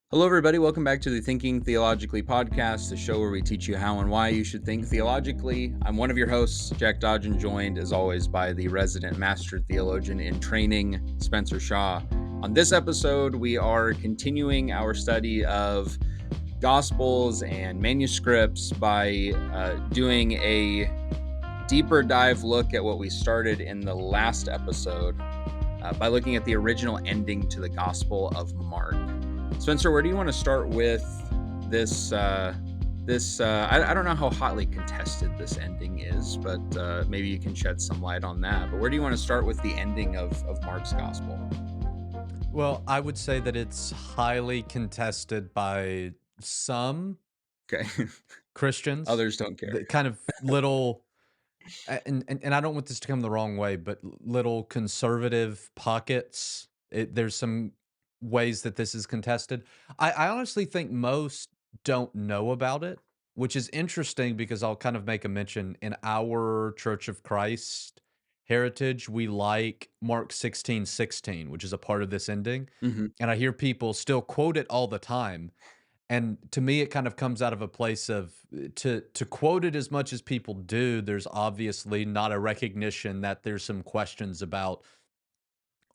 Hello, everybody. Welcome back to the Thinking Theologically podcast, the show where we teach you how and why you should think theologically. I'm one of your hosts, Jack Dodge, and joined, as always, by the resident master theologian in training, Spencer Shaw. On this episode, we are continuing our study of Gospels and manuscripts by doing a deeper dive look at what we started in the last episode by looking at the original ending to the Gospel of Mark. Spencer, where do you want to start with this? I don't know how hotly contested this ending is, but maybe you can shed some light on that. But where do you want to start with the ending of Mark's Gospel? Well, I would say that it's highly contested by some Okay, Christians. others don't care. The kind of little, and I don't want this to come the wrong way, but little conservative pockets. There's some ways that this is contested. I honestly think most don't know about it, which is interesting because I'll kind of make a mention in our Church of Christ heritage. We like Mark 16:16, which is a part of this ending. Hmm. And I hear people still quote it all the time. And to me, it kind of comes out of a place of to quote it as much as people do, there's obviously not a recognition that there's some questions about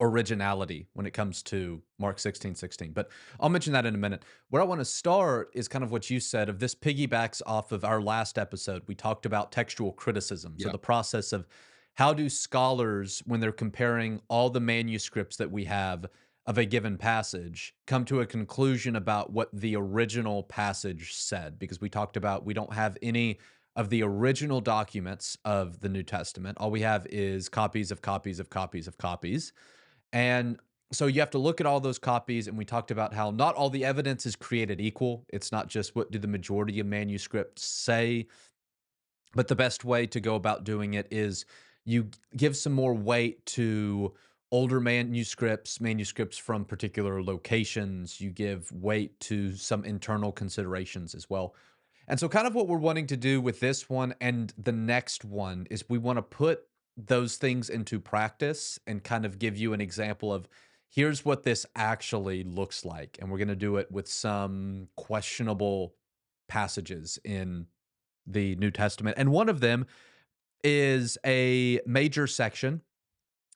originality when it comes to Mark 16:16. But I'll mention that in a minute. Where I want to start is kind of what you said of this piggybacks off of our last episode. We talked about textual criticism. So Yeah. the process of how do scholars, when they're comparing all the manuscripts that we have of a given passage, come to a conclusion about what the original passage said? Because we talked about we don't have any of the original documents of the New Testament. All we have is copies of copies of copies of copies. And so you have to look at all those copies, and we talked about how not all the evidence is created equal. It's not just what do the majority of manuscripts say, but the best way to go about doing it is you give some more weight to older manuscripts from particular locations. You give weight to some internal considerations as well. And so, kind of what we're wanting to do with this one and the next one is we want to put those things into practice and kind of give you an example of here's what this actually looks like. And we're going to do it with some questionable passages in the New Testament. And one of them is a major section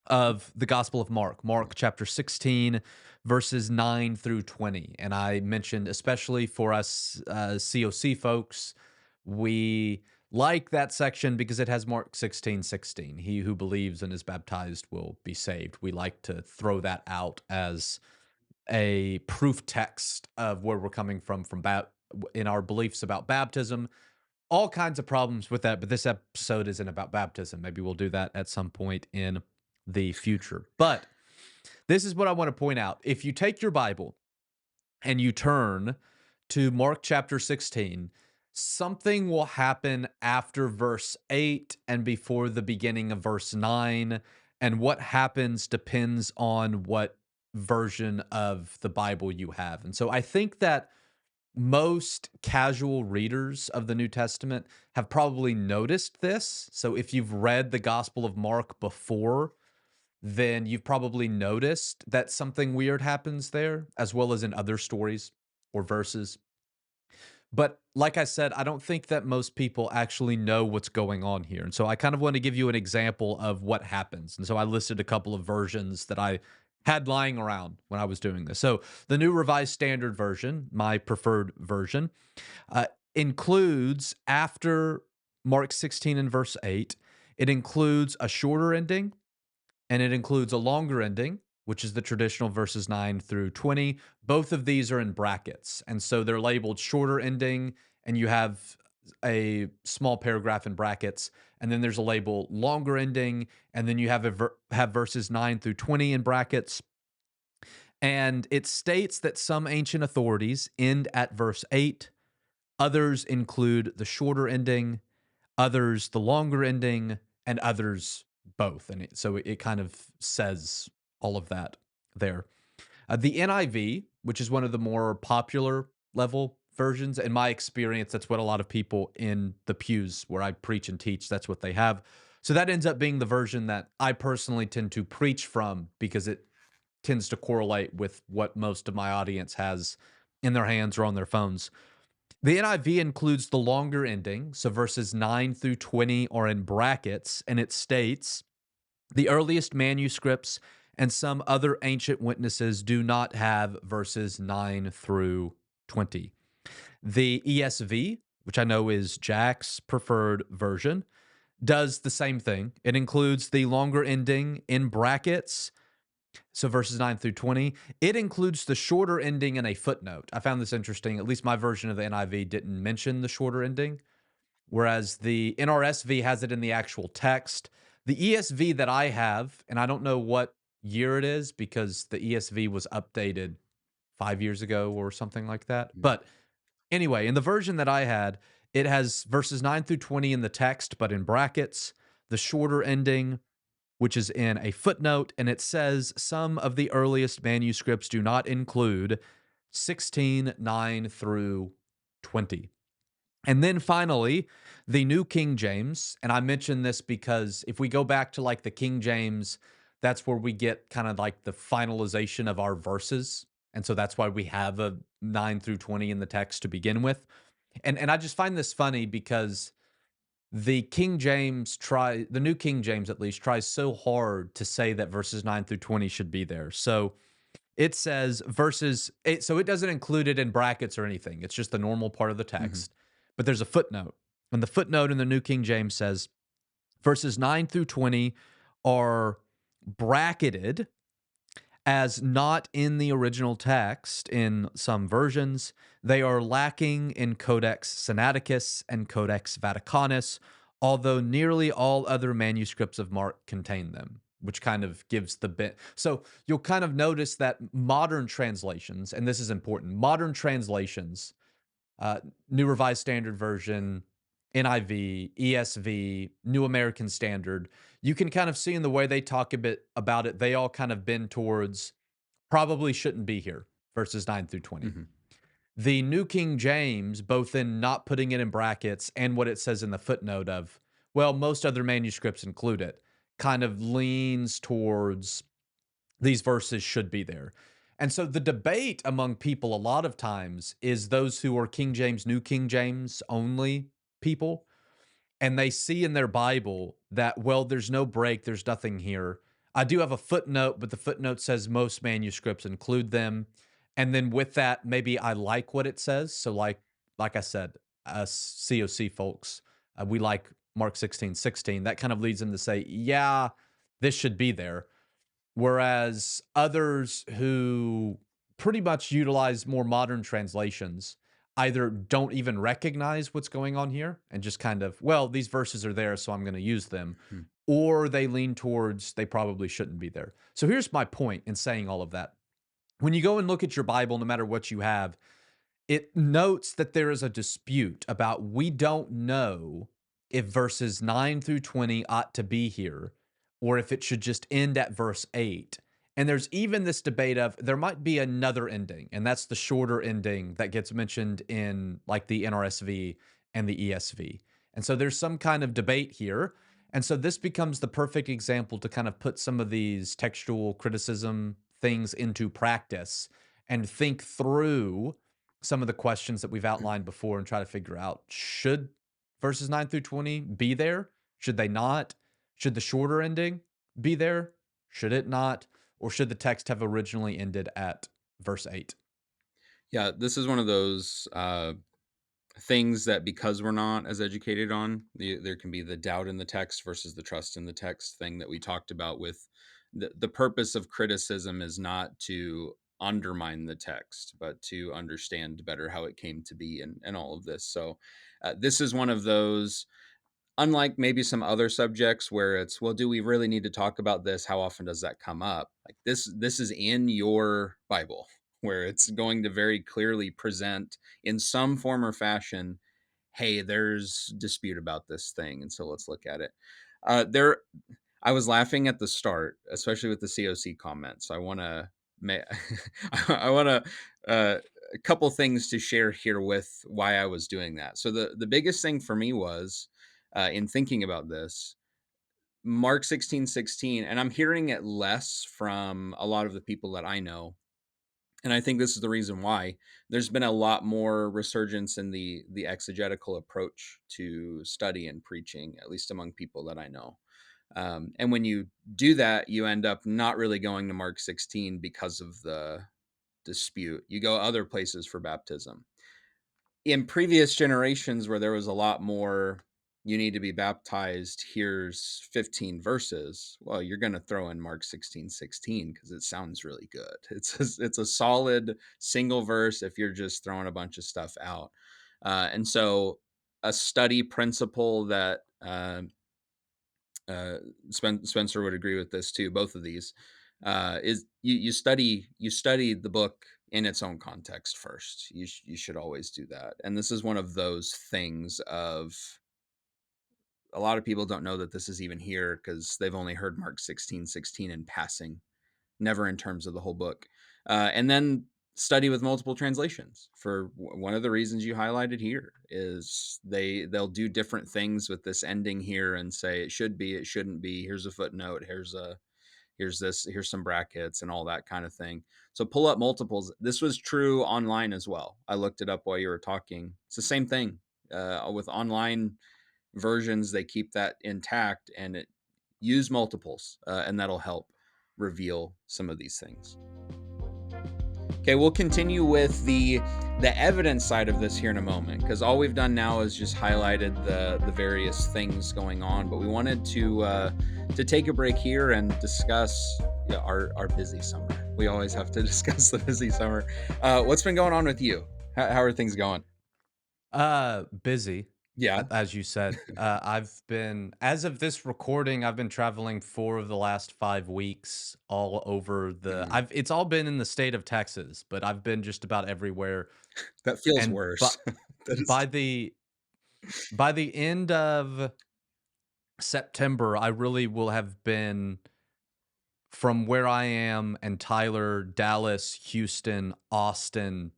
of the Gospel of Mark, Mark chapter 16, verses 9 through 20. And I mentioned, especially for us COC folks, we like that section because it has Mark 16:16. He who believes and is baptized will be saved. We like to throw that out as a proof text of where we're coming from in our beliefs about baptism. All kinds of problems with that, but this episode isn't about baptism. Maybe we'll do that at some point in the future. But this is what I want to point out. If you take your Bible and you turn to Mark chapter 16, something will happen after verse 8 and before the beginning of verse 9. And what happens depends on what version of the Bible you have. And so I think that most casual readers of the New Testament have probably noticed this. So if you've read the Gospel of Mark before, then you've probably noticed that something weird happens there, as well as in other stories or verses. But like I said, I don't think that most people actually know what's going on here. And so I kind of want to give you an example of what happens. And so I listed a couple of versions that I had lying around when I was doing this. So the New Revised Standard Version, my preferred version, includes after Mark 16 and verse 8, it includes a shorter ending and it includes a longer ending, which is the traditional verses 9 through 20. Both of these are in brackets. And so they're labeled shorter ending, and you have a small paragraph in brackets. And then there's a label longer ending, and then you have verses 9 through 20 in brackets. And it states that some ancient authorities end at verse 8, others include the shorter ending, others the longer ending, and others both. And so it kind of says all of that there. The NIV, which is one of the more popular level versions, in my experience, that's what a lot of people in the pews where I preach and teach, that's what they have. So that ends up being the version that I personally tend to preach from because it tends to correlate with what most of my audience has in their hands or on their phones. The NIV includes the longer ending, so verses 9 through 20 are in brackets, and it states the earliest manuscripts and some other ancient witnesses do not have verses 9 through 20. The ESV, which I know is Jack's preferred version, does the same thing. It includes the longer ending in brackets, so verses 9 through 20. It includes the shorter ending in a footnote. I found this interesting. At least my version of the NIV didn't mention the shorter ending, whereas the NRSV has it in the actual text. The ESV that I have, and I don't know what year it is because the ESV was updated 5 years ago or something like that. Mm. But anyway, in the version that I had, it has verses 9 through 20 in the text, but in brackets, the shorter ending, which is in a footnote, and it says some of the earliest manuscripts do not include 16:9 through 20. And then finally, the New King James. And I mention this because if we go back to like the King James, that's where we get kind of like the finalization of our verses. And so that's why we have a 9 through 20 in the text to begin with. And I just find this funny because the New King James at least tries so hard to say that verses 9 through 20 should be there. So it says so it doesn't include it in brackets or anything. It's just the normal part of the Mhm. text. But there's a footnote. And the footnote in the New King James says verses 9 through 20 are bracketed as not in the original text in some versions. They are lacking in Codex Sinaiticus and Codex Vaticanus, although nearly all other manuscripts of Mark contain them, which kind of gives the bit. So you'll kind of notice that modern translations, and this is important, modern translations, uh, New Revised Standard Version, NIV, ESV, New American Standard, you can kind of see in the way they talk a bit about it, they all kind of bend towards probably shouldn't be here, verses 9 through 20. Mhm. The New King James, both in not putting it in brackets and what it says in the footnote of, well, most other manuscripts include it, kind of leans towards these verses should be there. And so the debate among people a lot of times is those who are King James, New King James only people, and they see in their Bible that, well, there's no break, there's nothing here. I do have a footnote, but the footnote says most manuscripts include them. And then with that, maybe I like what it says. So like I said, us COC folks, we like Mark 16:16. That kind of leads them to say, yeah, this should be there. Whereas others who pretty much utilize more modern translations either don't even recognize what's going on here and just kind of, well, these verses are there, so I'm going to use them, Mhm. or they lean towards they probably shouldn't be there. So here's my point in saying all of that. When you go and look at your Bible, no matter what you have, it notes that there is a dispute about we don't know if verses 9 through 20 ought to be here or if it should just end at verse 8. And there's even this debate of there might be another ending, and that's the shorter ending that gets mentioned in like the NRSV and the ESV. And so there's some kind of debate here. And so this becomes the perfect example to kind of put some of these textual criticism things into practice and think through some of the questions that we've outlined before and try to figure out should verses 9 through 20 be there? Should they not? Should the shorter ending be there? Should it not? Or should the text have originally ended at verse 8? Yeah, this is one of those things that because we're not as educated on, there can be the doubt in the text versus the trust in the text thing that we talked about with the purpose of criticism is not to undermine the text, but to understand better how it came to be and all of this. So this is one of those. Unlike maybe some other subjects where it's, well, do we really need to talk about this? How often does that come up? Like this is in your Bible where it's going to very clearly present in some form or fashion, hey, there's dispute about this thing, and so let's look at it. There I was laughing at the start, especially with the COC comments. I want to I want to a couple things to share here with why I was doing that. So the biggest thing for me was in thinking about this, Mark 16:16, and I'm hearing it less from a lot of the people that I know, And I think this is the reason why there's been a lot more resurgence in the exegetical approach to study and preaching, at least among people that I know. And when you do that, you end up not really going to Mark 16 because of the dispute. You go other places for baptism. In previous generations where there was a lot more, you need to be baptized, here's 15 verses. Well, you're going to throw in Mark 16:16 because it sounds really good. It's a solid single verse if you're just throwing a bunch of stuff out. And so a study principle that uh, Spencer would agree with this too. Both of these is you study the book in its own context first. You should always do that. And this is one of those things of a lot of people don't know that this is even here because they've only heard Mark 16:16 in passing, never in terms of the whole book. And then study with multiple translations for one of the reasons you highlighted here is they'll do different things with this ending here and say it should be, it shouldn't be, here's a footnote, here's this, here's some brackets and all that kind of thing. So pull up multiples. This was true online as well. I looked it up while you were talking. It's the same thing with online versions. They keep that intact and it use multiples, and that'll help reveal some of these things. Okay, we'll continue with the evidence side of this here in a moment because all we've done now is just highlighted the various things going on. But we wanted to take a break here and discuss our busy summer. We always have to discuss the busy summer. What's been going on with you? How are things going? Busy, Yeah. as you said. I've been, as of this recording, I've been traveling 4 of the last 5 weeks all over Mm, it's all been in the state of Texas, but I've been just about everywhere. that feels And worse. but That is. by the end of September, I really will have been from where I am and Tyler, Dallas, Houston, Austin,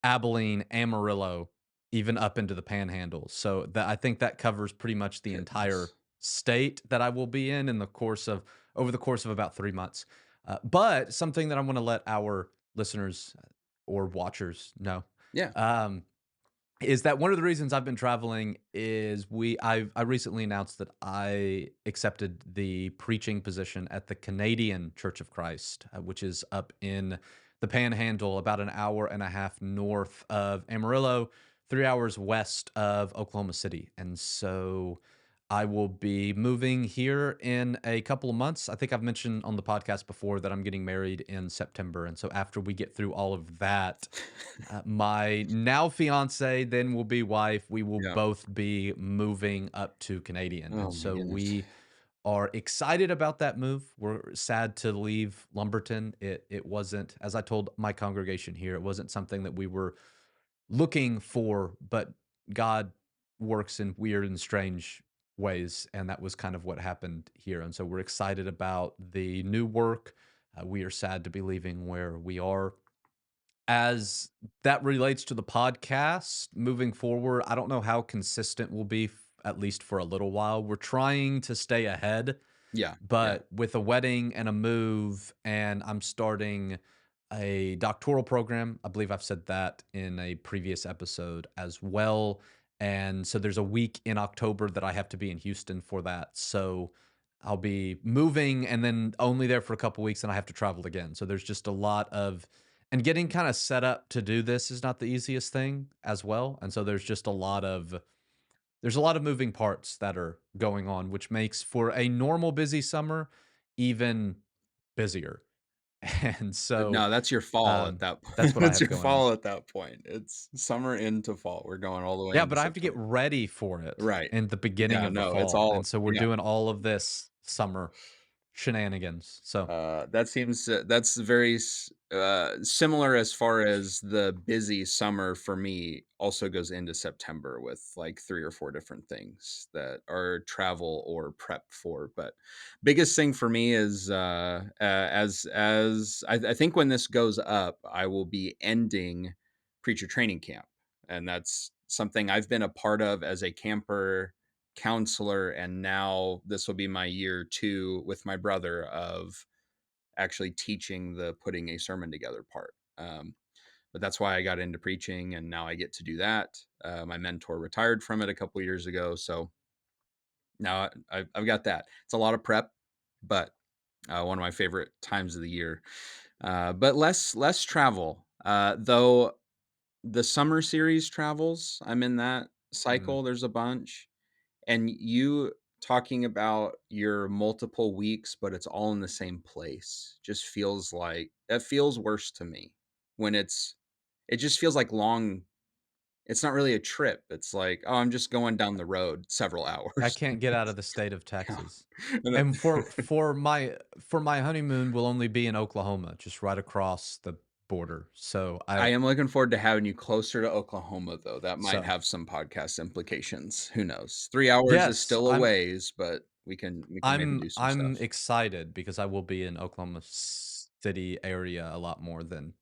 Abilene, Amarillo, even up into the Panhandle. So that I think that covers pretty much the entire Goodness. state that I will be in the course of over the course of about 3 months. But something that I want to let our listeners or watchers know, Yeah. um, is that one of the reasons I've been traveling is I recently announced that I accepted the preaching position at the Canadian Church of Christ, which is up in the Panhandle, about an hour and a half north of Amarillo, 3 hours west of Oklahoma City. And so I will be moving here in a couple of months. I think I've mentioned on the podcast before that I'm getting married in September. And so after we get through all of that, my now fiance, then will be wife, we will Yeah. both be moving up to Canadian. Oh And my so goodness. we are excited about that move. We're sad to leave Lumberton. It wasn't, as I told my congregation here, it wasn't something that we were looking for, but God works in weird and strange ways, and that was kind of what happened here. And so we're excited about the new work. We are sad to be leaving where we are. As that relates to the podcast moving forward, I don't know how consistent we'll be, at least for a little while. We're trying to stay ahead, Yeah. Yeah. but with a wedding and a move, and I'm starting a doctoral program. I believe I've said that in a previous episode as well. And so there's a week in October that I have to be in Houston for that. So I'll be moving and then only there for a couple weeks and I have to travel again. So there's just a lot of and getting kind of set up to do this is not the easiest thing as well. And so there's a lot of moving parts that are going on, which makes for a normal busy summer even busier. And so No, that's your fall at that that's point. what I That's have your going on. fall at that point. It's summer into fall. We're going all the way Yeah, into but I have to get September. ready for it Right. in the beginning Yeah, of the no, it's fall. all And so we're yeah. doing all of this summer shenanigans. So, That seems that's very similar as far as the busy summer for me also goes into September with like 3 or 4 different things that are travel or prep for. But biggest thing for me is as I think when this goes up, I will be ending preacher training camp, and that's something I've been a part of as a camper counselor, and now this will be my year 2 with my brother of actually teaching the putting a sermon together part. But that's why I got into preaching, and now I get to do that. My mentor retired from it a couple years ago, so now I've got that. It's a lot of prep, but one of my favorite times of the year. But less travel, though. The summer series travels, I'm in that Mm. cycle. There's a bunch, and you talking about your multiple weeks, but it's all in the same place. Just feels like that feels worse to me when it just feels like long. It's not really a trip. It's like, oh, I'm just going down the road several I hours. can't get out of the state of Yeah. Texas. And And for my honeymoon, we'll only be in Oklahoma, just right across the border. So I I am looking forward to having you closer to Oklahoma, though. That might so have some podcast implications. Who knows? 3 hours is yes, still a I'm ways, but we can maybe I'm do some I'm stuff. excited because I will be in Oklahoma City area a lot more than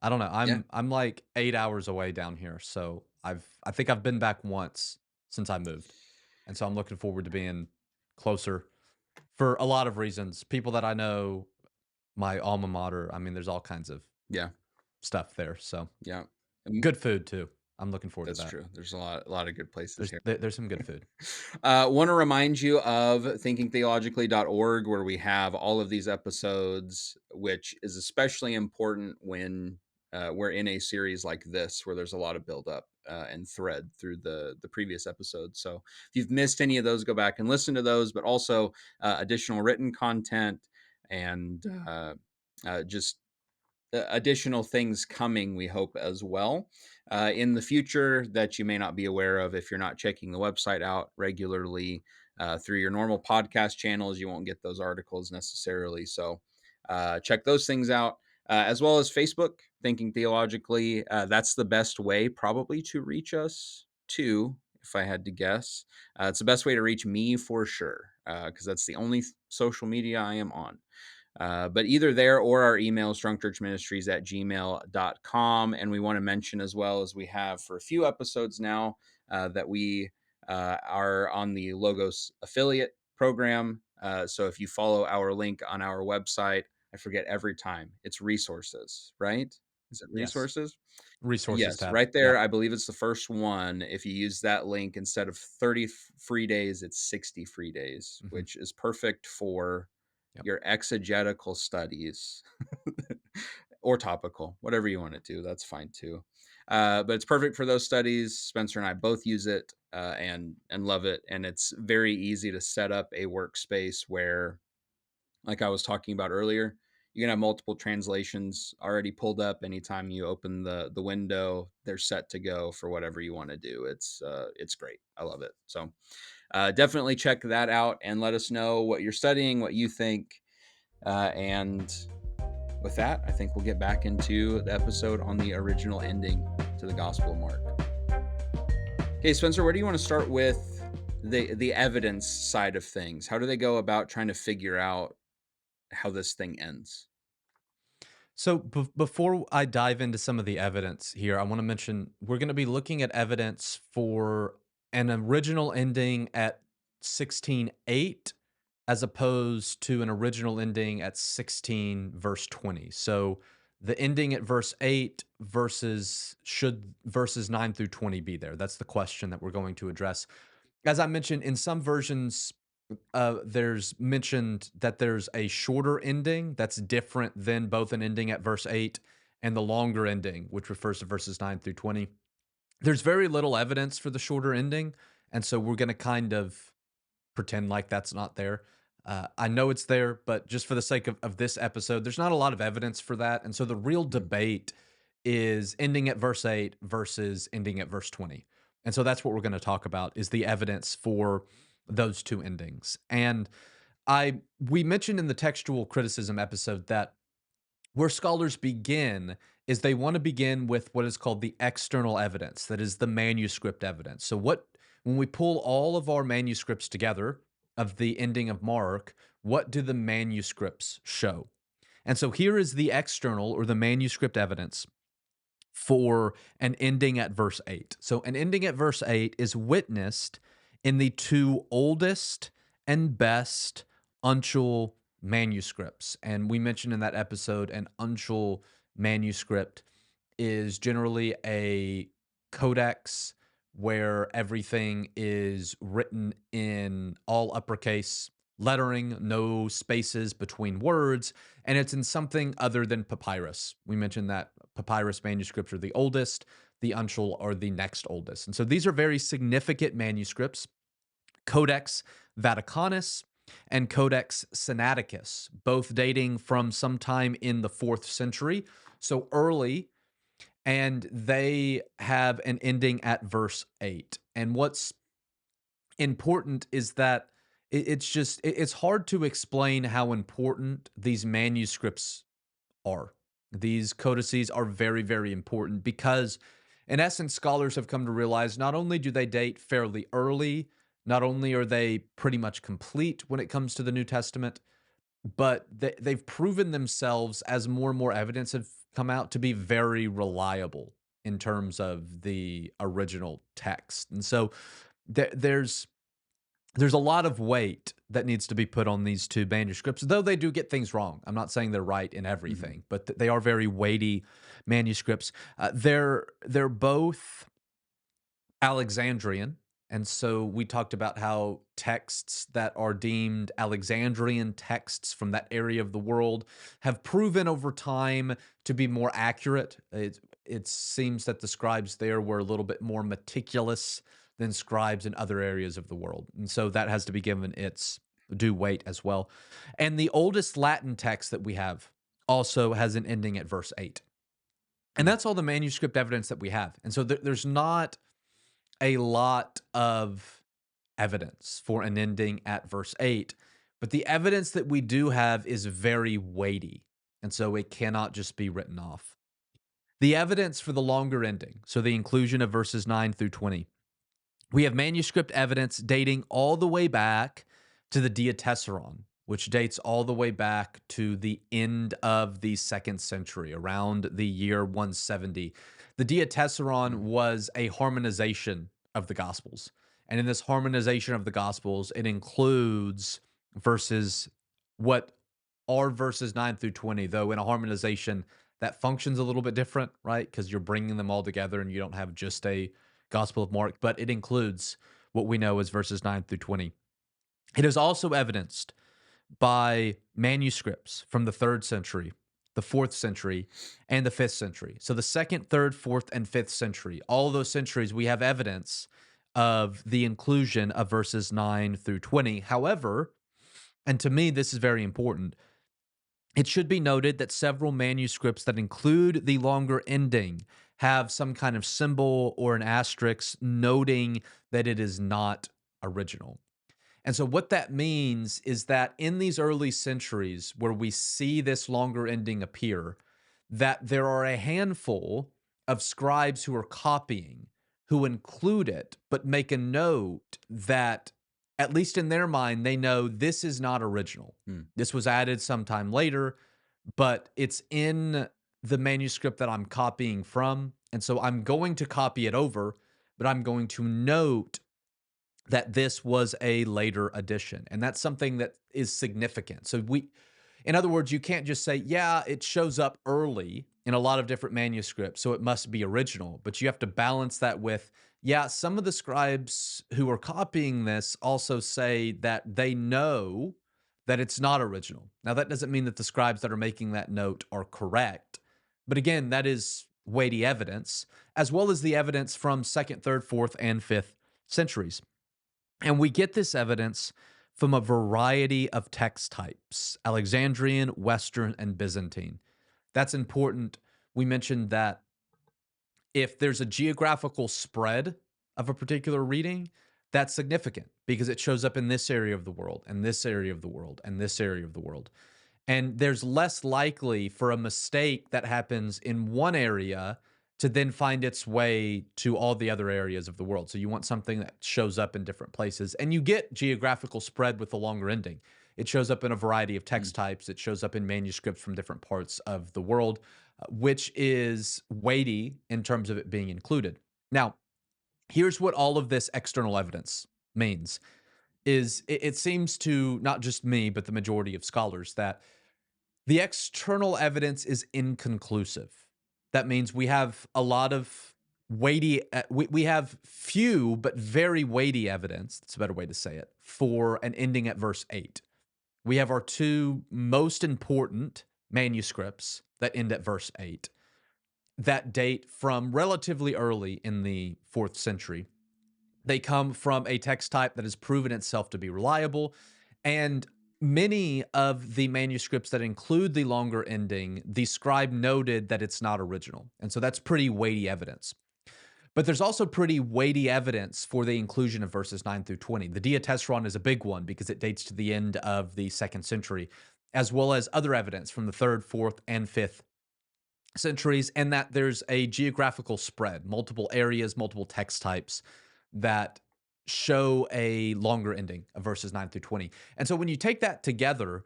I don't know. Yeah, I'm like 8 hours away down here. So I think I've been back once since I moved. And so I'm looking forward to being closer for a lot of reasons. People that I know, my alma mater, I mean there's all kinds of yeah, stuff there. So yeah. good food too. I'm looking forward to That's that. true. There's a lot of good places here. There's some good food. Want to remind you of thinkingtheologically.org, where we have all of these episodes, which is especially important when we're in a series like this, where there's a lot of buildup and thread through the previous episodes. So if you've missed any of those, go back and listen to those, but also additional written content and just additional things coming, we hope, as well in the future that you may not be aware of if you're not checking the website out regularly through your normal podcast channels. You won't get those articles necessarily. So check those things out. As well as Facebook, Thinking Theologically. That's the best way, probably, to reach us, too, if I had to guess. It's the best way to reach me for sure, because that's the only social media I am on. But either there or our email is drunkchurchministries@gmail.com. And we want to mention, as well as we have for a few episodes now, that we are on the Logos affiliate program. So if you follow our link on our website, I forget every time, it's resources, right? Is it Yes. resources? Resources Yes, tab. right Yeah. there. I believe it's the first one. If you use that link, instead of 30 free days, it's 60 free days, Mhm. which is perfect for Yep. your exegetical studies or topical, whatever you want to do. That's fine too. But it's perfect for those studies. Spencer and I both use it and love it. And it's very easy to set up a workspace where, like I was talking about earlier, you can have multiple translations already pulled up. Anytime you open the window, they're set to go for whatever you want to do. It's great. I love it. So definitely check that out and let us know what you're studying, what you think. And with that, I think we'll get back into the episode on the original ending to the Gospel of Mark. Okay, Spencer, where do you want to start with the evidence side of things? How do they go about trying to figure out how this thing ends? So before I dive into some of the evidence here, I want to mention we're going to be looking at evidence for an original ending at 16:8 as opposed to an original ending at 16 verse 20. So the ending at verse 8 versus should verses 9 through 20 be there? That's the question that we're going to address. As I mentioned, in some versions, there's mentioned that there's a shorter ending that's different than both an ending at verse 8 and the longer ending, which refers to verses 9 through 20. There's very little evidence for the shorter ending. And so we're going to kind of pretend like that's not there. I know it's there, but just for the sake of this episode, there's not a lot of evidence for that. And so the real Mhm. debate is ending at verse 8 versus ending at verse 20. And so that's what we're going to talk about is the evidence for those two endings. And I we mentioned in the textual criticism episode that where scholars begin is they want to begin with what is called the external evidence, that is the manuscript evidence. So what when we pull all of our manuscripts together of the ending of Mark, what do the manuscripts show? And so here is the external or the manuscript evidence for an ending at verse 8. So an ending at verse 8 is witnessed in the two oldest and best uncial manuscripts. And we mentioned in that episode an uncial manuscript is generally a codex where everything is written in all uppercase lettering, no spaces between words, and it's in something other than papyrus. We mentioned that papyrus manuscripts are the oldest, the uncial are the next oldest. And so these are very significant manuscripts. Codex Vaticanus and Codex Sinaiticus, both dating from sometime in the 4th century, so early, and they have an ending at verse 8. And what's important is that it's hard to explain how important these manuscripts are. These codices are very, very important because, in essence, scholars have come to realize not only do they date fairly early, not only are they pretty much complete when it comes to the New Testament, but they've proven themselves as more and more evidence have come out to be very reliable in terms of the original text. And so there's a lot of weight that needs to be put on these two manuscripts, though they do get things wrong. I'm not saying they're right in Mhm. everything, but they are very weighty manuscripts. They're both Alexandrian. And so we talked about how texts that are deemed Alexandrian texts from that area of the world have proven over time to be more accurate. It seems that the scribes there were a little bit more meticulous than scribes in other areas of the world. And so that has to be given its due weight as well. And the oldest Latin text that we have also has an ending at verse 8. And Mm. that's all the manuscript evidence that we have. And so there's not a lot of evidence for an ending at verse 8, but the evidence that we do have is very weighty. And so it cannot just be written off. The evidence for the longer ending, so the inclusion of verses 9 through 20, we have manuscript evidence dating all the way back to the Diatessaron, which dates all the way back to the end of the 2nd century, around the year 170. The Diatessaron Mm. was a harmonization of the Gospels. And in this harmonization of the Gospels, it includes verses, what are verses 9 through 20, though in a harmonization that functions a little bit different, right? Because you're bringing them all together and you don't have just a Gospel of Mark, but it includes what we know as verses 9 through 20. It is also evidenced by manuscripts from the 3rd century, the 4th century, and the 5th century. So the 2nd, 3rd, 4th, and 5th century, all of those centuries, we have evidence of the inclusion of verses 9 through 20. However, and to me, this is very important, it should be noted that several manuscripts that include the longer ending have some kind of symbol or an asterisk noting that it is not original. And so, what that means is that in these early centuries where we see this longer ending appear, that there are a handful of scribes who are copying, who include it, but make a note that, at least in their mind, they know this is not original. Mm. This was added sometime later, but it's in the manuscript that I'm copying from. And so I'm going to copy it over, but I'm going to note that this was a later addition. And that's something that is significant. So in other words, you can't just say, yeah, it shows up early in a lot of different manuscripts, so it must be original. But you have to balance that with, yeah, some of the scribes who are copying this also say that they know that it's not original. Now, that doesn't mean that the scribes that are making that note are correct. But again, that is weighty evidence, as well as the evidence from 2nd, 3rd, 4th, and 5th centuries. And we get this evidence from a variety of text types: Alexandrian, Western, and Byzantine. That's important. We mentioned that if there's a geographical spread of a particular reading, that's significant because it shows up in this area of the world, and this area of the world, and this area of the world. And there's less likely for a mistake that happens in one area to then find its way to all the other areas of the world. So you want something that shows up in different places. And you get geographical spread with the longer ending. It shows up in a variety of Mm. text types, it shows up in manuscripts from different parts of the world, which is weighty in terms of it being included. Now, here's what all of this external evidence means. is it seems to not just me, but the majority of scholars that the external evidence is inconclusive. That means we have a lot of we have few but very weighty evidence. That's a better way to say it for an ending at verse 8. We have our two most important manuscripts that end at verse 8 that date from relatively early in the 4th century. They come from a text type that has proven itself to be reliable. And many of the manuscripts that include the longer ending, the scribe noted that it's not original. And so that's pretty weighty evidence. But there's also pretty weighty evidence for the inclusion of verses 9 through 20. The Diatessaron is a big one because it dates to the end of the 2nd century, as well as other evidence from the 3rd, 4th, and 5th centuries, and that there's a geographical spread, multiple areas, multiple text types that show a longer ending of verses 9 through 20. And so when you take that together,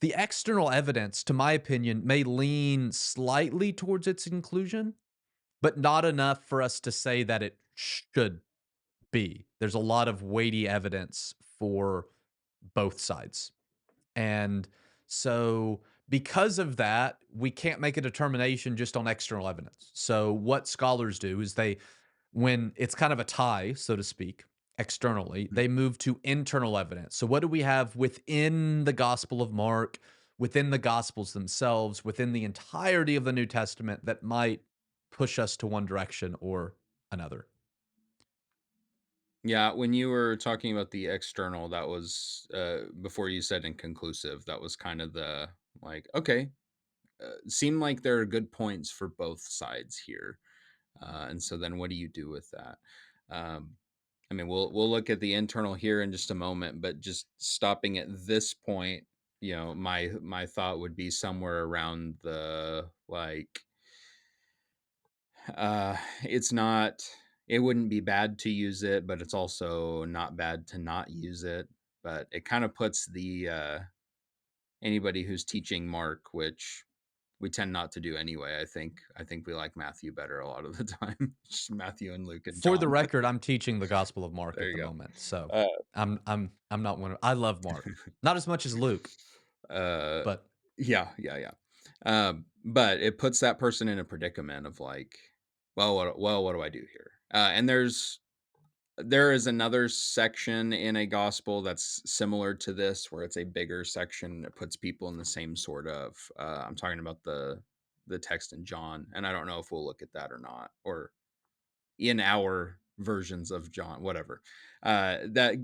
the external evidence, to my opinion, may lean slightly towards its inclusion, but not enough for us to say that it should be. There's a lot of weighty evidence for both sides. And so, because of that, we can't make a determination just on external evidence. So, what scholars do is when it's kind of a tie, so to speak, externally, they move to internal evidence. So, what do we have within the Gospel of Mark, within the Gospels themselves, within the entirety of the New Testament that might push us to one direction or another? Yeah, when you were talking about the external, that was before you said inconclusive. That was kind of the like, okay, seem like there are good points for both sides here. And so then what do you do with that? Um, I mean, we'll look at the internal here in just a moment, but just stopping at this point, my thought would be somewhere around the like it's not it wouldn't be bad to use it, but it's also not bad to not use it. But it kind of puts the anybody who's teaching Mark, which we tend not to do anyway. I think we like Matthew better a lot of the time. Just Matthew and Luke and For the John. record, I'm teaching the Gospel of Mark There at the you moment, so go. I'm not one of I love Mark. Not as much as Luke, Uh, but yeah, yeah, yeah. But it puts that person in a predicament of like, what do I do here? And there is another section in a gospel that's similar to this, where it's a bigger section that puts people in the same sort of. I'm talking about the text in John, and I don't know if we'll look at that or not, or in our versions of John, whatever. That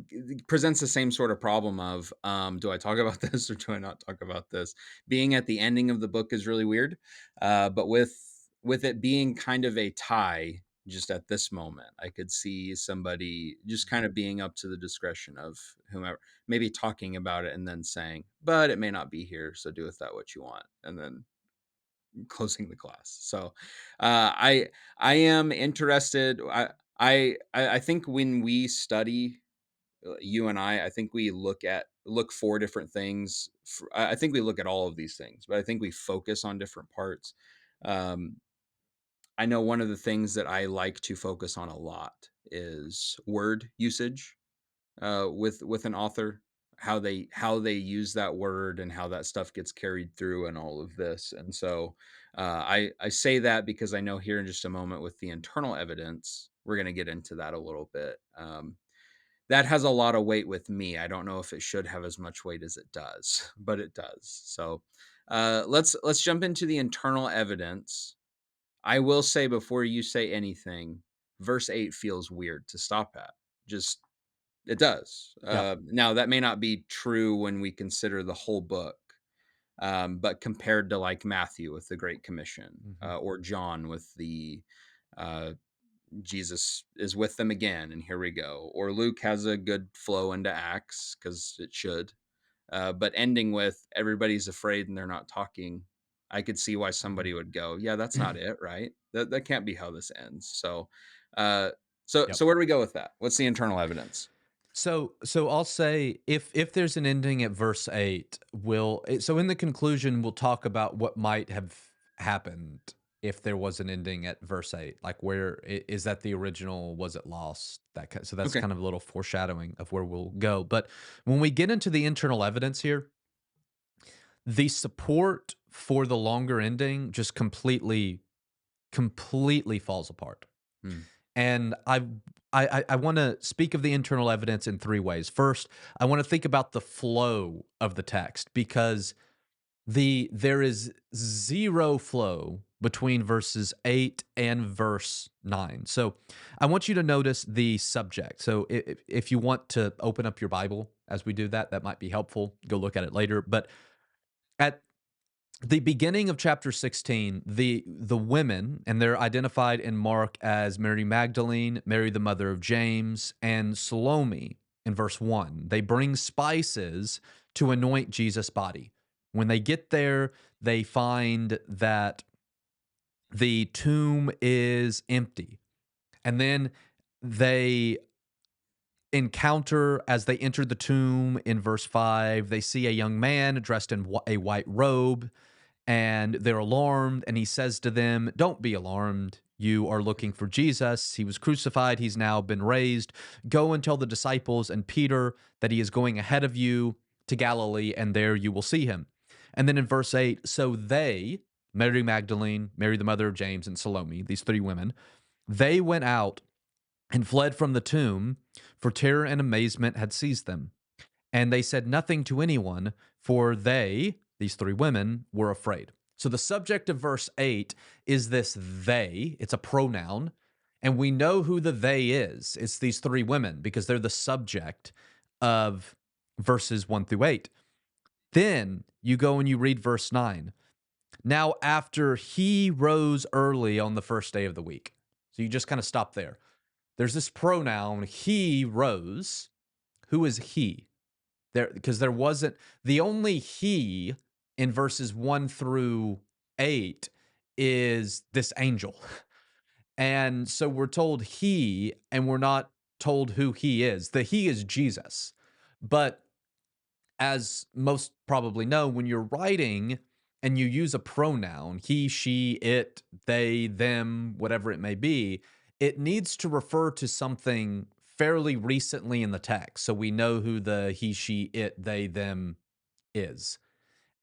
presents the same sort of problem of, do I talk about this or do I not talk about this? Being at the ending of the book is really weird, but with it being kind of a tie, just at this moment, I could see somebody just kind of being up to the discretion of whomever, maybe talking about it and then saying, "But it may not be here, so do with that what you want," and then closing the class. So, I am interested. I think when we study, you and I think we look for different things. I think we look at all of these things, but I think we focus on different parts. Um, I know one of the things that I like to focus on a lot is word usage with an author, how they use that word and how that stuff gets carried through and all of this. And so I say that because I know here in just a moment with the internal evidence, we're going to get into that a little bit. That has a lot of weight with me. I don't know if it should have as much weight as it does, but it does. So let's jump into the internal evidence. I will say before you say anything, verse 8 feels weird to stop at. Just it does. yeah. Now that may not be true when we consider the whole book, but compared to like Matthew with the Great Commission, Mhm. or John with the uh, Jesus is with them again, and here we go, or Luke has a good flow into Acts because it should, but ending with everybody's afraid and they're not talking. I could see why somebody would go, yeah, that's not it, right? That can't be how this ends. So, uh, Yep. so where do we go with that? What's the internal evidence? So I'll say if there's an ending at verse 8, so in the conclusion we'll talk about what might have happened. if there was an ending at verse 8. Like, where is that the original? Was it lost? So that's Okay. kind of a little foreshadowing of where we'll go. But when we get into the internal evidence here, the support for the longer ending just completely falls apart. Hmm. And I want to speak of the internal evidence in three ways. First, I want to think about the flow of the text, because there is zero flow between verses 8 and verse 9. So I want you to notice the subject. So if you want to open up your Bible as we do that, that might be helpful. Go look at it later. But at the beginning of chapter 16, the women, and they're identified in Mark as Mary Magdalene, Mary the mother of James, and Salome in verse 1. They bring spices to anoint Jesus' body. When they get there, they find that the tomb is empty. And then they encounter, as they enter the tomb in verse 5, they see a young man dressed in a white robe, and they're alarmed. And he says to them, "Don't be alarmed. You are looking for Jesus. He was crucified. He's now been raised. Go and tell the disciples and Peter that he is going ahead of you to Galilee, and there you will see him." And then in verse 8, so they, Mary Magdalene, Mary the mother of James, and Salome, these three women, they went out and fled from the tomb, for terror and amazement had seized them. And they said nothing to anyone, for they, these three women, were afraid. So the subject of verse 8 is this they, it's a pronoun, and we know who the they is. It's these three women, because they're the subject of verses 1 through 8. Then you go and you read verse 9. Now, after he rose early on the first day of the week. So you just kind of stop there. There's this pronoun, he rose. Who is he? There, because there wasn't, the only he in verses 1 through 8 is this angel. And so we're told he, and we're not told who he is. The he is Jesus. But as most probably know, when you're writing and you use a pronoun, he, she, it, they, them, whatever it may be, it needs to refer to something fairly recently in the text. So we know who the he, she, it, they, them is.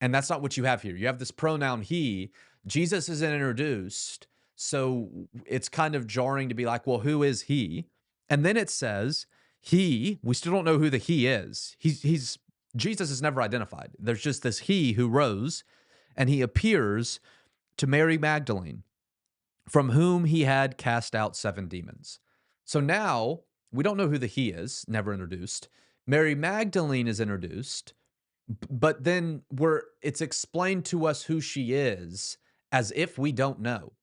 And that's not what you have here. You have this pronoun he. Jesus isn't introduced. So it's kind of jarring to be like, well, who is he? And then it says he, we still don't know who the he is. He's Jesus is never identified. There's just this he who rose, and he appears to Mary Magdalene, from whom he had cast out seven demons. So now we don't know who the he is, never introduced. Mary Magdalene is introduced, but then it's explained to us who she is as if we don't know.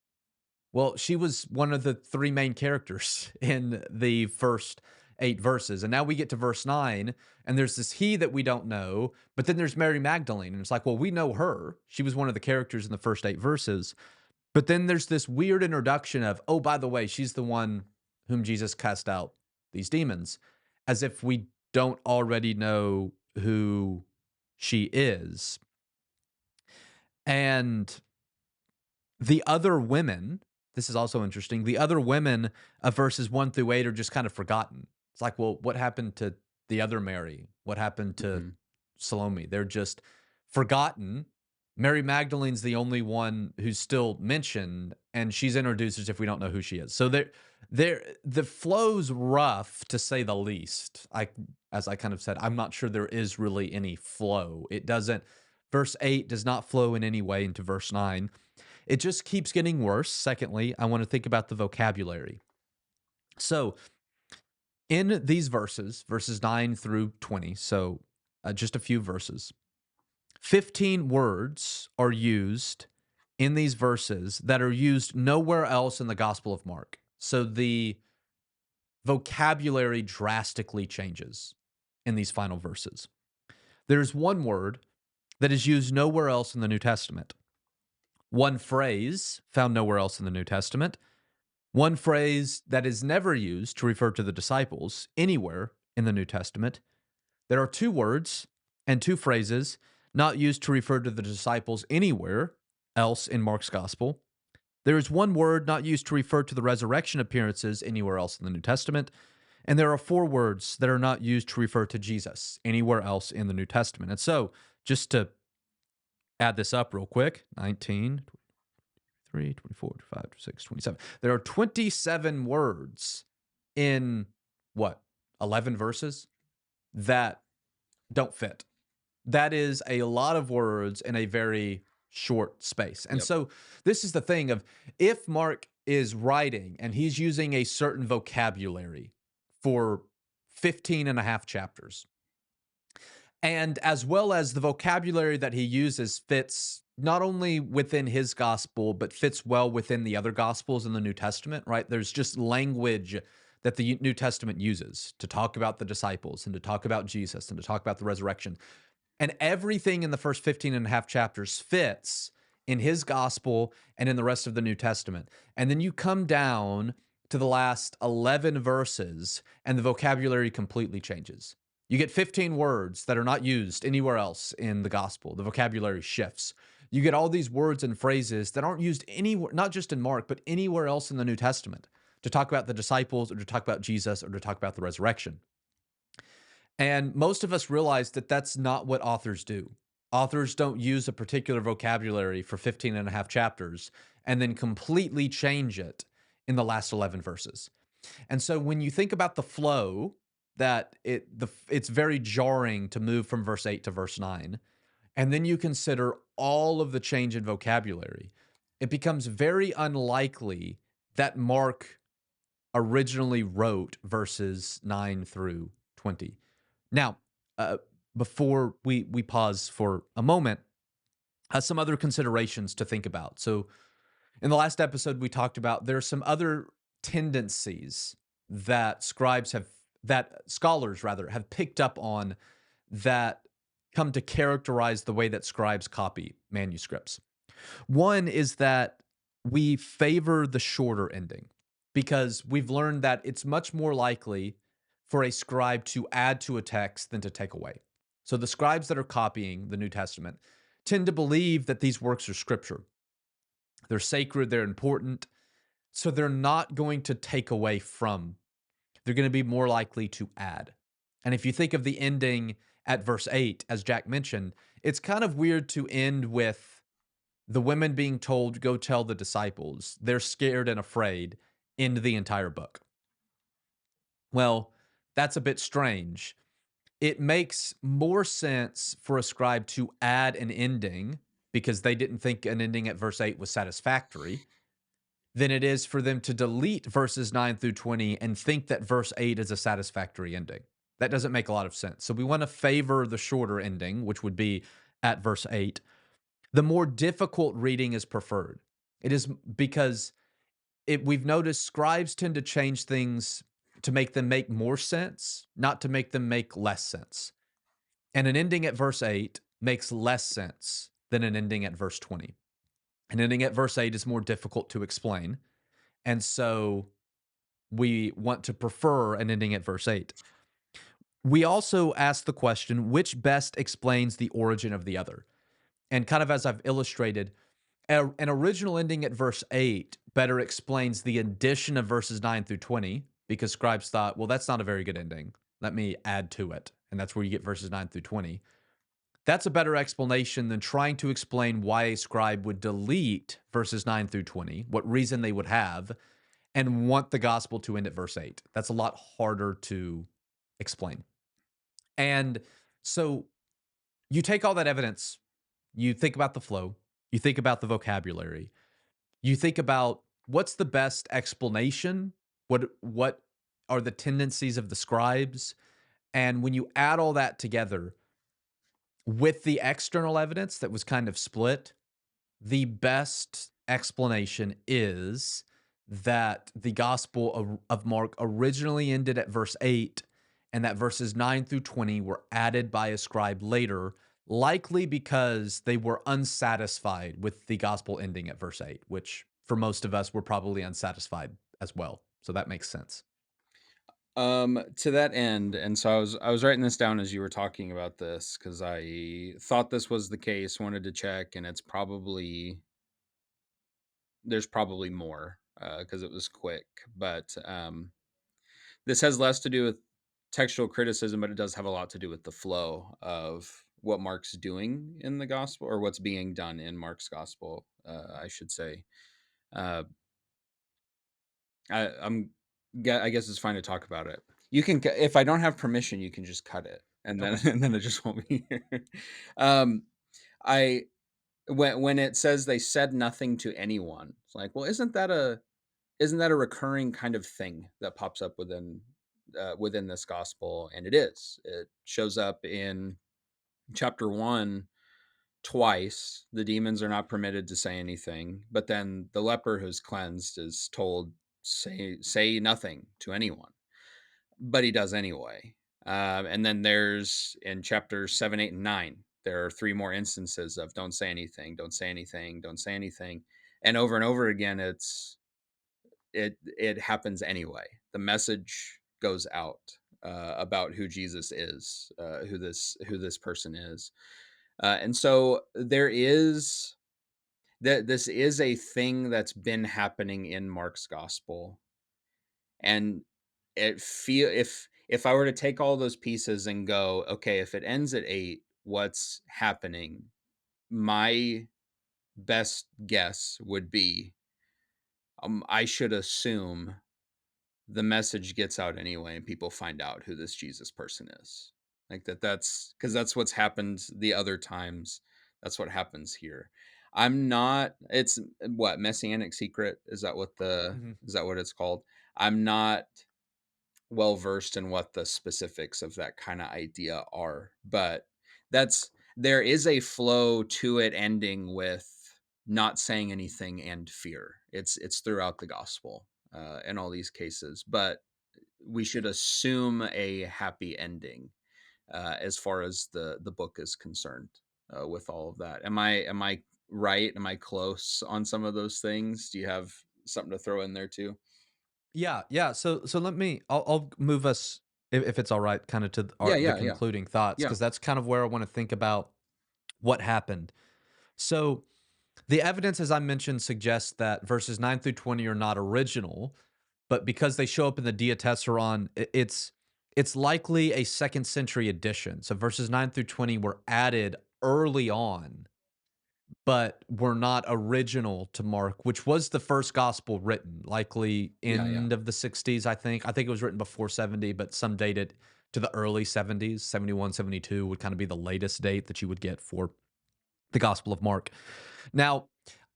Well, she was one of the three main characters in the first 8 verses. And now we get to verse 9, and there's this he that we don't know, but then there's Mary Magdalene. And it's like, well, we know her. She was one of the characters in the first 8 verses. But then there's this weird introduction of, oh, by the way, she's the one whom Jesus cast out these demons, as if we don't already know who she is. And the other women, this is also interesting. The other women of verses 1 through 8 are just kind of forgotten. It's like, well, what happened to the other Mary? What happened to Hmm. Salome? They're just forgotten. Mary Magdalene's the only one who's still mentioned, and she's introduced as if we don't know who she is. So the flow's rough, to say the least. As I kind of said, I'm not sure there is really any flow. It doesn't. Verse 8 does not flow in any way into verse 9. It just keeps getting worse. Secondly, I want to think about the vocabulary. So, in these verses, verses 9 through 20, so just a few verses, 15 words are used in these verses that are used nowhere else in the Gospel of Mark. So, the vocabulary drastically changes in these final verses. There's one word that is used nowhere else in the New Testament, one phrase found nowhere else in the New Testament, one phrase that is never used to refer to the disciples anywhere in the New Testament. There are two words and two phrases not used to refer to the disciples anywhere else in Mark's gospel. There is one word not used to refer to the resurrection appearances anywhere else in the New Testament, and there are four words that are not used to refer to Jesus anywhere else in the New Testament. And so, just to add this up real quick, 19, 23, 24, 25, 26, 27. There are 27 words in what, 11 verses that don't fit. That is a lot of words in a very short space. And Yep. so this is the thing of, if Mark is writing and he's using a certain vocabulary for 15 and a half chapters, and as well as the vocabulary that he uses fits not only within his gospel, but fits well within the other gospels in the New Testament, right? There's just language that the New Testament uses to talk about the disciples and to talk about Jesus and to talk about the resurrection. And everything in the first 15 and a half chapters fits in his gospel and in the rest of the New Testament. And then you come down to the last 11 verses, and the vocabulary completely changes. You get 15 words that are not used anywhere else in the gospel. The vocabulary shifts. You get all these words and phrases that aren't used anywhere, not just in Mark, but anywhere else in the New Testament to talk about the disciples or to talk about Jesus or to talk about the resurrection. And most of us realize that that's not what authors do. Authors don't use a particular vocabulary for 15 and a half chapters and then completely change it in the last 11 verses. And so when you think about the flow, it's very jarring to move from verse 8 to verse 9. And then you consider all of the change in vocabulary. It becomes very unlikely that Mark originally wrote verses 9 through 20. Now, uh, before we pause for a moment, some other considerations to think about. So, in the last episode, we talked about there are some other tendencies that scholars rather have picked up on that come to characterize the way that scribes copy manuscripts. One is that we favor the shorter ending because we've learned that it's much more likely for a scribe to add to a text than to take away. So the scribes that are copying the New Testament tend to believe that these works are scripture. They're sacred, they're important, so they're not going to take away from. They're going to be more likely to add. And if you think of the ending at verse 8, as Jack mentioned, it's kind of weird to end with the women being told, go tell the disciples. They're scared and afraid in the entire book. Well, that's a bit strange. It makes more sense for a scribe to add an ending because they didn't think an ending at verse 8 was satisfactory than it is for them to delete verses 9 through 20 and think that verse 8 is a satisfactory ending. That doesn't make a lot of sense. So we want to favor the shorter ending, which would be at verse 8. The more difficult reading is preferred. It is because we've noticed scribes tend to change things to make them make more sense, not to make them make less sense. And an ending at verse 8 makes less sense than an ending at verse 20. An ending at verse 8 is more difficult to explain. And so we want to prefer an ending at verse 8. We also ask the question, which best explains the origin of the other? And kind of as I've illustrated, an original ending at verse 8 better explains the addition of verses 9 through 20 because scribes thought, well, that's not a very good ending. Let me add to it. And that's where you get verses 9 through 20. That's a better explanation than trying to explain why a scribe would delete verses 9 through 20, what reason they would have, and want the gospel to end at verse 8. That's a lot harder to explain. And so you take all that evidence, you think about the flow, you think about the vocabulary, you think about what's the best explanation, what are the tendencies of the scribes, and when you add all that together with the external evidence that was kind of split, the best explanation is that the Gospel of Mark originally ended at verse 8 and that verses 9 through 20 were added by a scribe later, likely because they were unsatisfied with the Gospel ending at verse 8, which for most of us were probably unsatisfied as well. So that makes sense. To that end, and so I was writing this down as you were talking about this because I thought this was the case, wanted to check, and it's probably there's probably more because it was quick, but this has less to do with textual criticism, but it does have a lot to do with the flow of what Mark's doing in the gospel, or what's being done in Mark's gospel, I should say. Uh, I guess it's fine to talk about it. You can, if I don't have permission, you can just cut it, and then Okay. and then it just won't be here. um, I when it says they said nothing to anyone, it's like, well, isn't that a recurring kind of thing that pops up within this gospel? And it is. It shows up in chapter 1 twice. The demons are not permitted to say anything, but then the leper who's cleansed is told, say nothing to anyone, but he does anyway. And then there's in chapters 7, 8, and 9, there are three more instances of don't say anything, don't say anything, don't say anything. And over again, it happens anyway. The message goes out about who Jesus is, who this person is, and so there is that this is a thing that's been happening in Mark's gospel, and if I were to take all those pieces and go, okay, if it ends at 8, what's happening? My best guess would be, I should assume the message gets out anyway and people find out who this Jesus person is. Like that's because that's what's happened the other times. That's what happens here. I'm not it's what messianic secret, Mhm. is that what it's called? I'm not well versed in what the specifics of that kind of idea are, but that's there is a flow to it ending with not saying anything and fear. It's throughout the gospel in all these cases, but we should assume a happy ending as far as the book is concerned with all of that. Am I right? Am I close on some of those things? Do you have something to throw in there too? Yeah, yeah. So let me. I'll move us if it's all right, kind of to Yeah, the yeah, yeah, concluding thoughts, yeah. because that's kind of where I want to think about what happened. So the evidence, as I mentioned, suggests that verses 9 through 20 are not original, but because they show up in the Diatessaron, it's likely a second century addition. So verses 9 through 20 were added early on, but were not original to Mark, which was the first gospel written, likely Yeah, yeah. end of the 60s, I think. I think it was written before 70, but some date it to the early 70s. 71, 72 would kind of be the latest date that you would get for the Gospel of Mark. Now,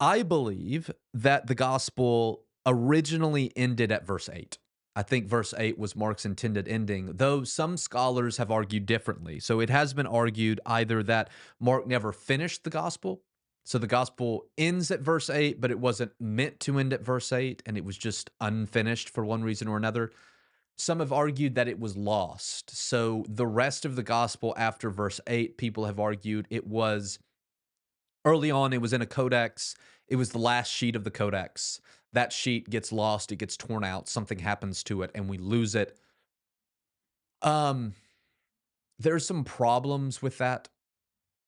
I believe that the gospel originally ended at verse 8. I think verse 8 was Mark's intended ending, though some scholars have argued differently. So it has been argued either that Mark never finished the gospel. So the gospel ends at verse 8, but it wasn't meant to end at verse 8, and it was just unfinished for one reason or another. Some have argued that it was lost. So the rest of the gospel after verse 8, people have argued it was early on, it was in a codex. It was the last sheet of the codex. That sheet gets lost, it gets torn out, something happens to it, and we lose it. Um, there's some problems with that,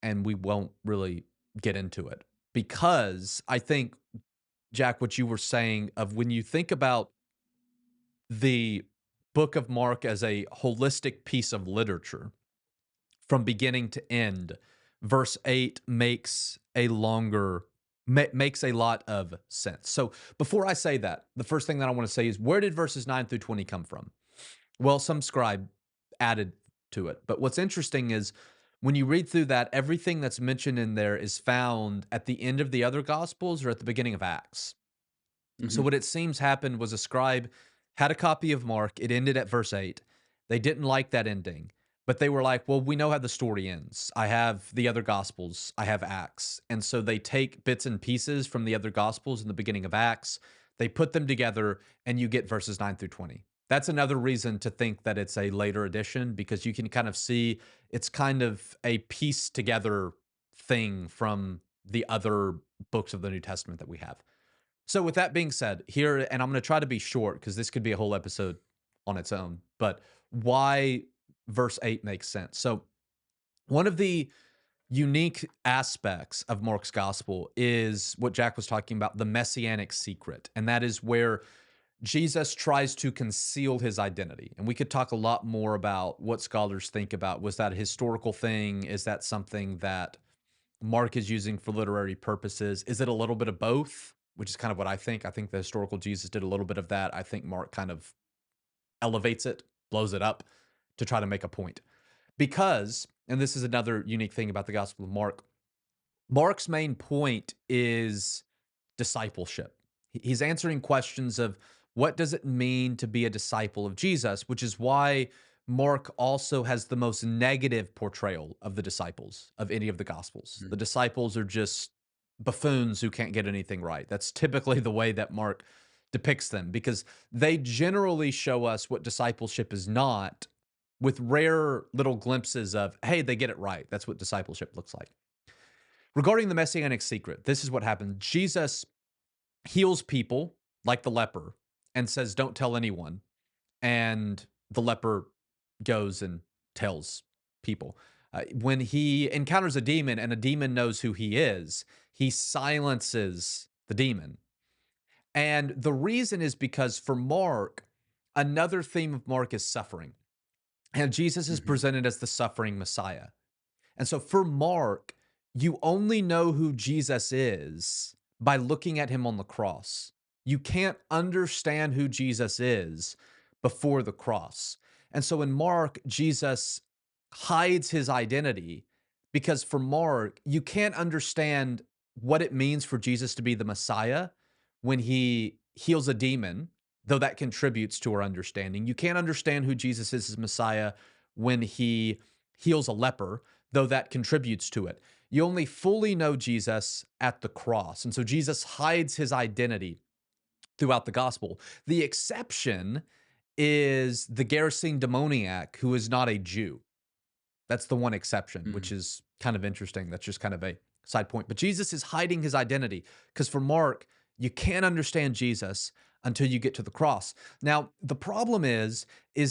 and we won't really get into it because I think, Jack, what you were saying of when you think about the book of Mark as a holistic piece of literature from beginning to end, verse 8 makes a longer makes a lot of sense. So before I say that, the first thing that I want to say is, where did verses 9 through 20 come from? Well, some scribe added to it. But what's interesting is when you read through that, everything that's mentioned in there is found at the end of the other gospels or at the beginning of Acts. So Hmm. what it seems happened was a scribe had a copy of Mark. It ended at verse 8. They didn't like that ending, but they were like, well, we know how the story ends. I have the other gospels, I have Acts. And so they take bits and pieces from the other gospels in the beginning of Acts, they put them together, and you get verses 9 through 20. That's another reason to think that it's a later edition because you can kind of see it's kind of a piece together thing from the other books of the New Testament that we have. So with that being said, here, and I'm going to try to be short because this could be a whole episode on its own, but why verse 8 makes sense. So one of the unique aspects of Mark's gospel is what Jack was talking about, the messianic secret. And that is where Jesus tries to conceal his identity. And we could talk a lot more about what scholars think about. Was that a historical thing? Is that something that Mark is using for literary purposes? Is it a little bit of both? Which is kind of what I think. I think the historical Jesus did a little bit of that. I think Mark kind of elevates it, blows it up to try to make a point. Because, and this is another unique thing about the Gospel of Mark, Mark's main point is discipleship. He's answering questions of what does it mean to be a disciple of Jesus, which is why Mark also has the most negative portrayal of the disciples of any of the gospels. Mm. The disciples are just buffoons who can't get anything right. That's typically the way that Mark depicts them because they generally show us what discipleship is not with rare little glimpses of, hey, they get it right. That's what discipleship looks like. Regarding the messianic secret, this is what happened. Jesus heals people like the leper and says, don't tell anyone. And the leper goes and tells people. When he encounters a demon and a demon knows who he is, he silences the demon. And the reason is because for Mark, another theme of Mark is suffering. And Jesus is Mhm. presented as the suffering Messiah. And so for Mark, you only know who Jesus is by looking at him on the cross. You can't understand who Jesus is before the cross. And so in Mark, Jesus hides his identity because for Mark, you can't understand what it means for Jesus to be the Messiah when he heals a demon, though that contributes to our understanding. You can't understand who Jesus is as Messiah when he heals a leper, though that contributes to it. You only fully know Jesus at the cross. And so Jesus hides his identity throughout the gospel. The exception is the Gerasene demoniac who is not a Jew. That's the one exception, which Mm. is kind of interesting. That's just kind of a side point. But Jesus is hiding his identity because for Mark, you can't understand Jesus until you get to the cross. Now, the problem is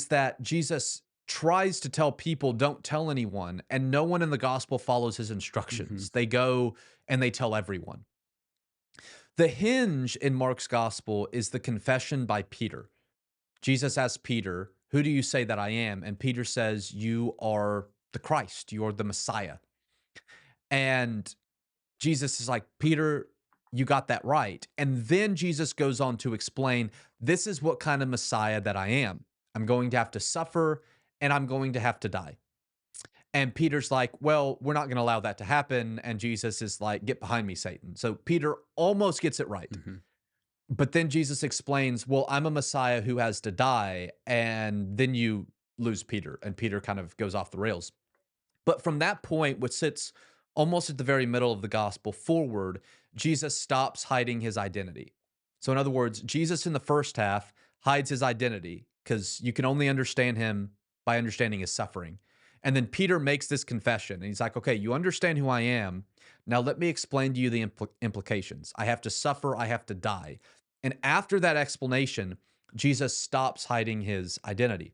that Jesus tries to tell people don't tell anyone and no one in the gospel follows his Mhm. instructions. They go and they tell everyone. The hinge in Mark's gospel is the confession by Peter. Jesus asks Peter, "Who do you say that I am?" And Peter says, "You are the Christ, you're the Messiah." And Jesus is like, "Peter, you got that right." And then Jesus goes on to explain, "This is what kind of Messiah that I am. I'm going to have to suffer and I'm going to have to die." And Peter's like, "Well, we're not going to allow that to happen." And Jesus is like, "Get behind me, Satan." So Peter almost gets it right. Mhm. But then Jesus explains, "Well, I'm a Messiah who has to die." And then you lose Peter, and Peter kind of goes off the rails. But from that point, which sits almost at the very middle of the gospel forward, Jesus stops hiding his identity. So, in other words, Jesus in the first half hides his identity because you can only understand him by understanding his suffering. And then Peter makes this confession, and he's like, "Okay, you understand who I am. Now, let me explain to you the implications. I have to suffer, I have to die." And after that explanation, Jesus stops hiding his identity.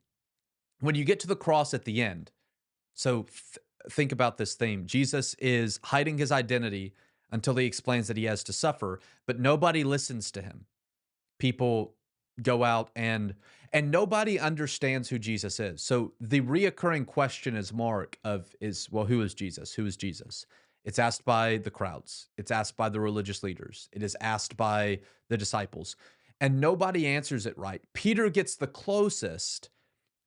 When you get to the cross at the end, so think about this theme. Jesus is hiding his identity until he explains that he has to suffer, but nobody listens to him. People go out and nobody understands who Jesus is. So the reoccurring question is Mark of is well, who is Jesus? Who is Jesus? It's asked by the crowds. It's asked by the religious leaders. It is asked by the disciples. And nobody answers it right. Peter gets the closest,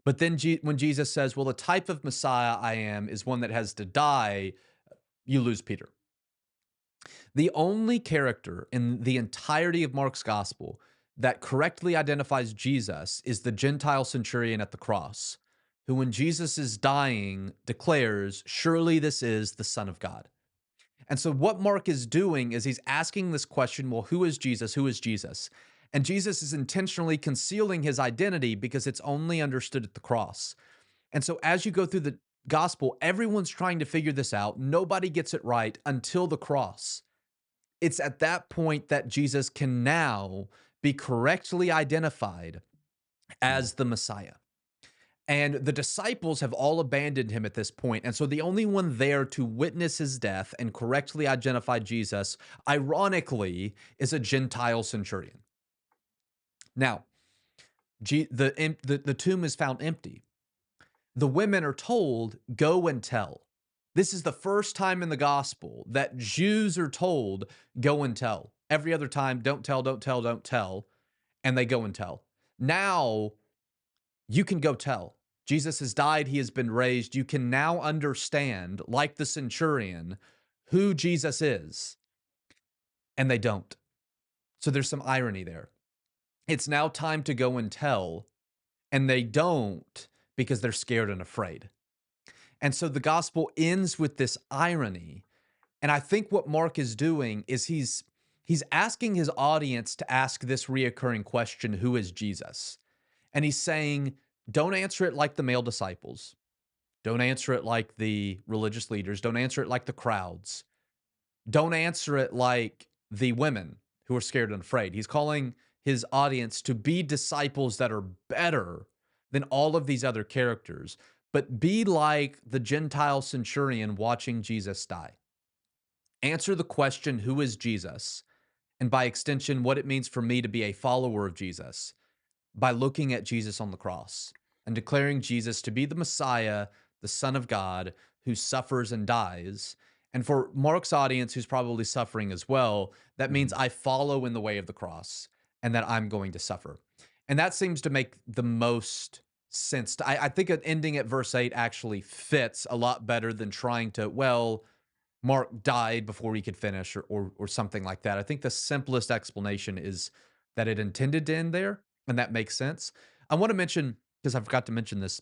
but then when Jesus says, "Well, the type of Messiah I am is one that has to die," you lose Peter. The only character in the entirety of Mark's gospel that correctly identifies Jesus is the Gentile centurion at the cross, who, when Jesus is dying, declares, "Surely this is the Son of God." And so, what Mark is doing is he's asking this question, well, who is Jesus? Who is Jesus? And Jesus is intentionally concealing his identity because it's only understood at the cross. And so as you go through the gospel, everyone's trying to figure this out. Nobody gets it right until the cross. It's at that point that Jesus can now be correctly identified Mm. as the Messiah. And the disciples have all abandoned him at this point. And so the only one there to witness his death and correctly identify Jesus, ironically, is a Gentile centurion. Now, the tomb is found empty. The women are told, go and tell. This is the first time in the gospel that Jews are told, go and tell. Every other time, don't tell, don't tell, don't tell. And they go and tell. Now, you can go tell. Jesus has died, he has been raised. You can now understand, like the centurion, who Jesus is. And they don't. So there's some irony there. It's now time to go and tell, and they don't because they're scared and afraid. And so the gospel ends with this irony. And I think what Mark is doing is he's asking his audience to ask this reoccurring question, who is Jesus? And he's saying, don't answer it like the male disciples. Don't answer it like the religious leaders. Don't answer it like the crowds. Don't answer it like the women who are scared and afraid. He's calling his audience to be disciples that are better than all of these other characters, but be like the Gentile centurion watching Jesus die. Answer the question, who is Jesus? And by extension, what it means for me to be a follower of Jesus by looking at Jesus on the cross and declaring Jesus to be the Messiah, the Son of God, who suffers and dies. And for Mark's audience, who's probably suffering as well, that means Mhm. I follow in the way of the cross and that I'm going to suffer. And that seems to make the most sense. I think an ending at verse 8 actually fits a lot better than trying to, well, Mark died before he could finish or something like that. I think the simplest explanation is that it intended to end there, and that makes sense. I want to mention, because I forgot to mention this,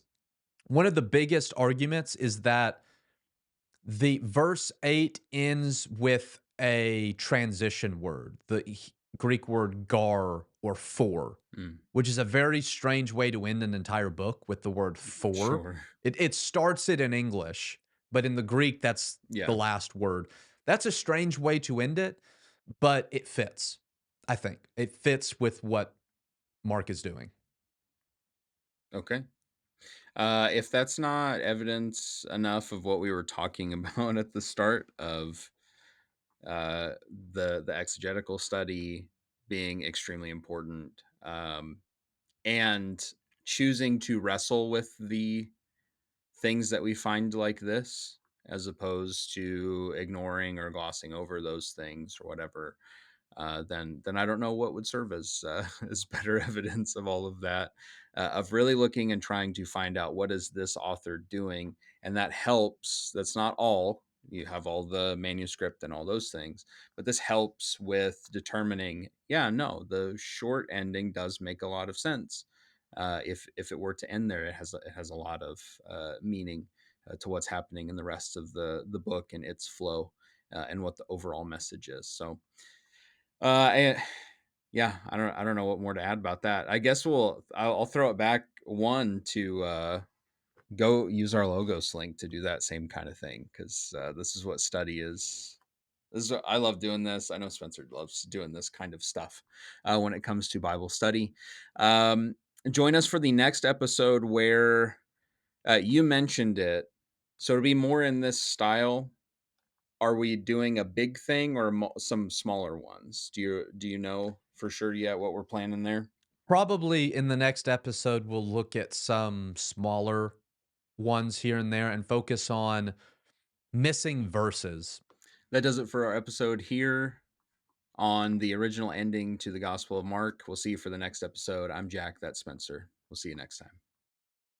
one of the biggest arguments is that the verse 8 ends with a transition word, the Greek word gar or for, Mm. which is a very strange way to end an entire book with the word for. Sure. It starts it in English, but in the Greek, that's the Yeah. last word. That's a strange way to end it, but it fits, I think. It fits with what Mark is doing. Okay. If that's not evidence enough of what we were talking about at the start of the exegetical study being extremely important, and choosing to wrestle with the things that we find like this, as opposed to ignoring or glossing over those things or whatever, then I don't know what would serve as as better evidence of all of that, of really looking and trying to find out what is this author doing, and that helps. That's not all. You have all the manuscript and all those things, but this helps with determining. Yeah, no, the short ending does make a lot of sense. If it were to end there, it has a lot of meaning to what's happening in the rest of the book and its flow, and what the overall message is. So I yeah, I don't know what more to add about that. I guess I'll throw it back one to go use our logos link to do that same kind of thing, because this is what study is. I love doing this. I know Spencer loves doing this kind of stuff when it comes to Bible study. Um, Join us for the next episode where you mentioned it, so it'll be more in this style. Are we doing a big thing or some smaller ones? Do you know for sure yet what we're planning there? Probably in the next episode, we'll look at some smaller ones here and there and focus on missing verses. That does it for our episode here on the original ending to the Gospel of Mark. We'll see you for the next episode. I'm Jack. That's Spencer. We'll see you next time.